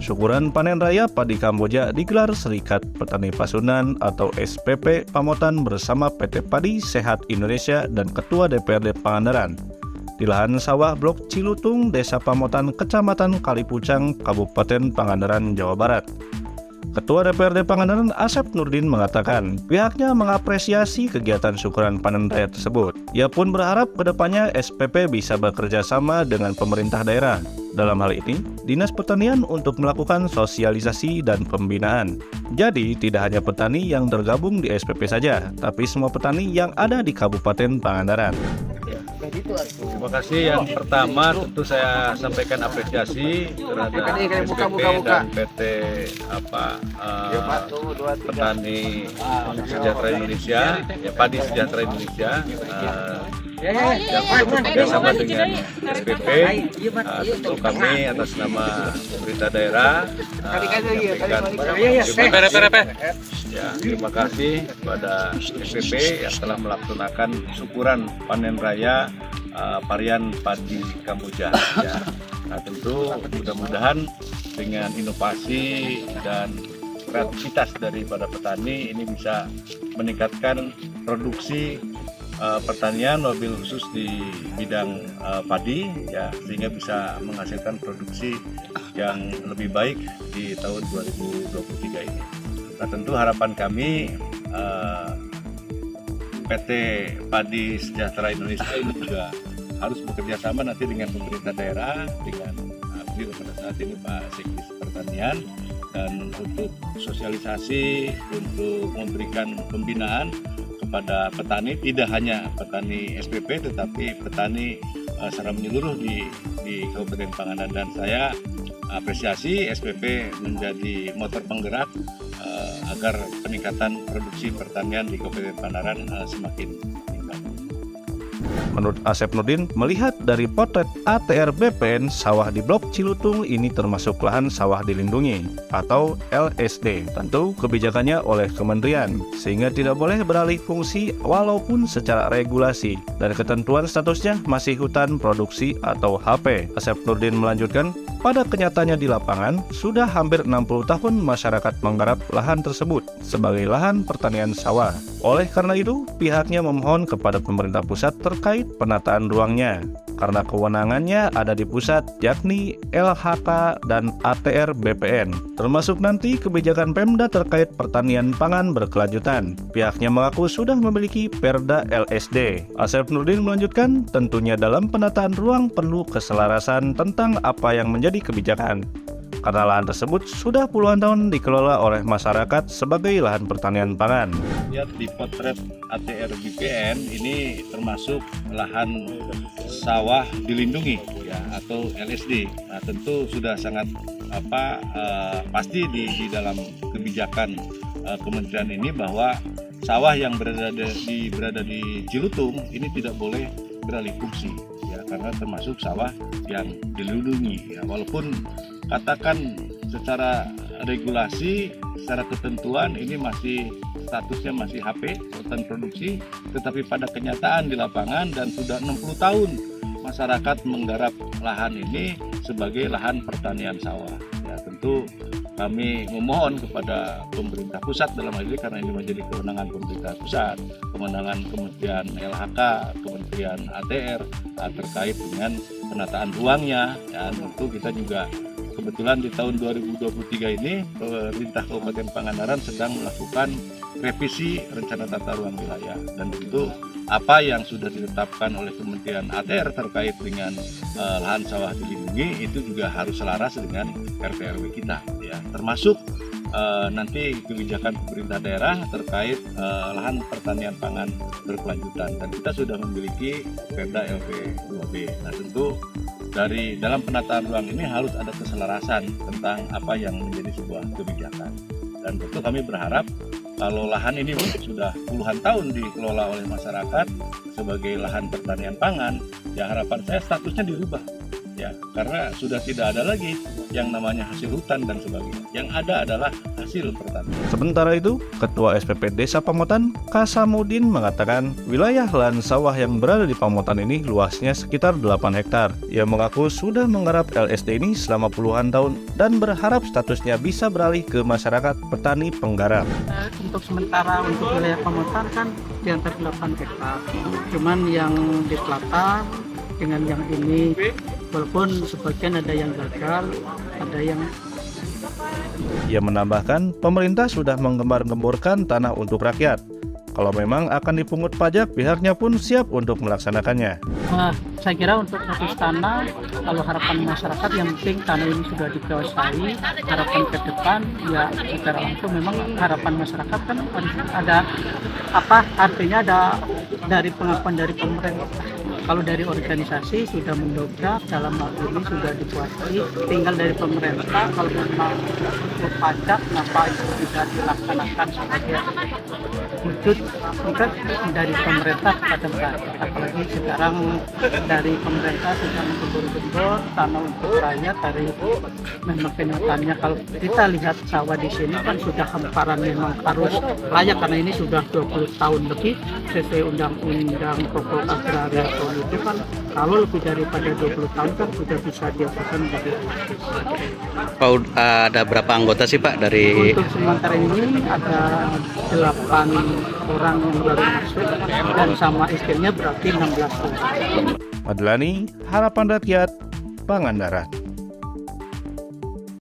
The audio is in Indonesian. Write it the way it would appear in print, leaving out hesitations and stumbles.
Syukuran panen raya padi Kamboja digelar Serikat Petani Pasundan atau SPP Pamotan bersama PT Padi Sehat Indonesia dan Ketua DPRD Pangandaran di lahan sawah Blok Cilutung, Desa Pamotan, Kecamatan Kalipucang, Kabupaten Pangandaran, Jawa Barat. Ketua DPRD Pangandaran Asep Nurdin mengatakan pihaknya mengapresiasi kegiatan syukuran panen raya tersebut. Ia pun berharap kedepannya SPP bisa bekerja sama dengan pemerintah daerah. Dalam hal ini, Dinas Pertanian untuk melakukan sosialisasi dan pembinaan. Jadi, tidak hanya petani yang tergabung di SPP saja, tapi semua petani yang ada di Kabupaten Pangandaran. Terima kasih. Yang pertama tentu saya sampaikan apresiasi terhadap SPP dan PT Petani Sejahtera Indonesia, Padi Sejahtera Indonesia, yang bekerja sama dengan SPP. Tentu kami atas nama pemerintah daerah menyampaikan terima kasih kepada SPP yang telah melaksanakan syukuran panen raya varian padi Kamboja. Nah, tentu mudah-mudahan dengan inovasi dan kreativitas daripada petani ini bisa meningkatkan produksi pertanian, mobil khusus di bidang padi, sehingga bisa menghasilkan produksi yang lebih baik di tahun 2023 ini. Nah, tentu harapan kami PT Padi Sejahtera Indonesia ini juga harus bekerja sama nanti dengan pemerintah daerah, dengan pada saat ini Pak Sekdes Pertanian, dan untuk sosialisasi, untuk memberikan pembinaan kepada petani, tidak hanya petani SPP tetapi petani secara menyeluruh di Kabupaten Pangandaran. Dan saya apresiasi SPP menjadi motor penggerak agar peningkatan produksi pertanian di Kabupaten Pangandaran semakin meningkat. Menurut Asep Nurdin, melihat dari potret ATR BPN, sawah di Blok Cilutung ini termasuk lahan sawah dilindungi atau LSD. Tentu kebijakannya oleh kementerian, sehingga tidak boleh beralih fungsi walaupun secara regulasi. Dan ketentuan statusnya masih hutan produksi atau HP. Asep Nurdin melanjutkan, pada kenyataannya di lapangan, sudah hampir 60 tahun masyarakat menggarap lahan tersebut sebagai lahan pertanian sawah. Oleh karena itu, pihaknya memohon kepada pemerintah pusat terkait penataan ruangnya, karena kewenangannya ada di pusat, yakni LHK dan ATR BPN, termasuk nanti kebijakan Pemda terkait pertanian pangan berkelanjutan. Pihaknya mengaku sudah memiliki Perda LSD. Asep Nurdin melanjutkan, tentunya dalam penataan ruang perlu keselarasan tentang apa yang menjadi kebijakan, karena lahan tersebut sudah puluhan tahun dikelola oleh masyarakat sebagai lahan pertanian pangan. Lihat di potret ATR BPN ini termasuk lahan sawah dilindungi atau LSD. Nah, tentu sudah sangat pasti di dalam kebijakan kementerian ini bahwa sawah yang berada di Cilutung ini tidak boleh beralih fungsi, karena termasuk sawah yang dilindungi. Walaupun katakan secara regulasi, secara ketentuan ini statusnya masih HP, hutan produksi, tetapi pada kenyataan di lapangan dan sudah 60 tahun masyarakat menggarap lahan ini sebagai lahan pertanian sawah. Tentu kami memohon kepada pemerintah pusat dalam hal ini, karena ini menjadi kewenangan pemerintah pusat, kewenangan Kementerian LHK, Kementerian ATR terkait dengan penataan ruangnya. Tentu kita juga kebetulan di tahun 2023 ini pemerintah Kabupaten Pangandaran sedang melakukan revisi rencana tata ruang wilayah, dan tentu apa yang sudah ditetapkan oleh Kementerian ATR terkait dengan lahan sawah dilindungi itu juga harus selaras dengan RT/RW kita, termasuk nanti kebijakan pemerintah daerah terkait lahan pertanian pangan berkelanjutan, dan kita sudah memiliki Perda LP 2B. Nah, tentu dari dalam penataan ruang ini harus ada keselarasan tentang apa yang menjadi sebuah kebijakan, dan tentu kami berharap kalau lahan ini sudah puluhan tahun dikelola oleh masyarakat sebagai lahan pertanian pangan, harapan saya statusnya dirubah, ya, karena sudah tidak ada lagi yang namanya hasil hutan dan sebagainya. Yang ada adalah hasil pertanian. Sementara itu, Ketua SPP Desa Pamotan, Kasamudin mengatakan wilayah lahan sawah yang berada di Pamotan ini luasnya sekitar 8 hektar. Ia mengaku sudah menggarap LSD ini selama puluhan tahun dan berharap statusnya bisa beralih ke masyarakat petani penggarap. Untuk sementara untuk wilayah Pamotan kan di antara 8 hektar. Cuman yang di Selatan dengan yang ini, walaupun sebagian ada yang gagal, ada yang. Ia menambahkan, pemerintah sudah menggembar-gemborkan tanah untuk rakyat. Kalau memang akan dipungut pajak, pihaknya pun siap untuk melaksanakannya. Saya kira untuk status tanah, kalau harapan masyarakat yang penting tanah ini sudah dikuasai, harapan ke depan ya secara langsung memang harapan masyarakat kan ada artinya ada dari pengakuan dari pemerintah. Kalau dari organisasi sudah mendobrak, dalam hal ini sudah dikuasai, tinggal dari pemerintah kalau memang untuk pajak kenapa itu tidak dilaksanakan sebagai wujud konkret dari pemerintah kepada rakyat. Apalagi sekarang dari pemerintah sudah menggembor-gembor tanah untuk rakyat dari memang kenyataannya kalau kita lihat sawah di sini kan sudah hamparan memang harus layak karena ini sudah 20 tahun lebih sesuai undang-undang pokok agraria tahun itu kan kalau lebih daripada 20 tahun kan sudah bisa diapakan menjadi. Ada berapa anggota sih Pak dari? Untuk sementara ini ada 8 orang yang baru masuk dan sama istrinya berarti 16 orang. Madlani, Harapan Rakyat, Pangandaran.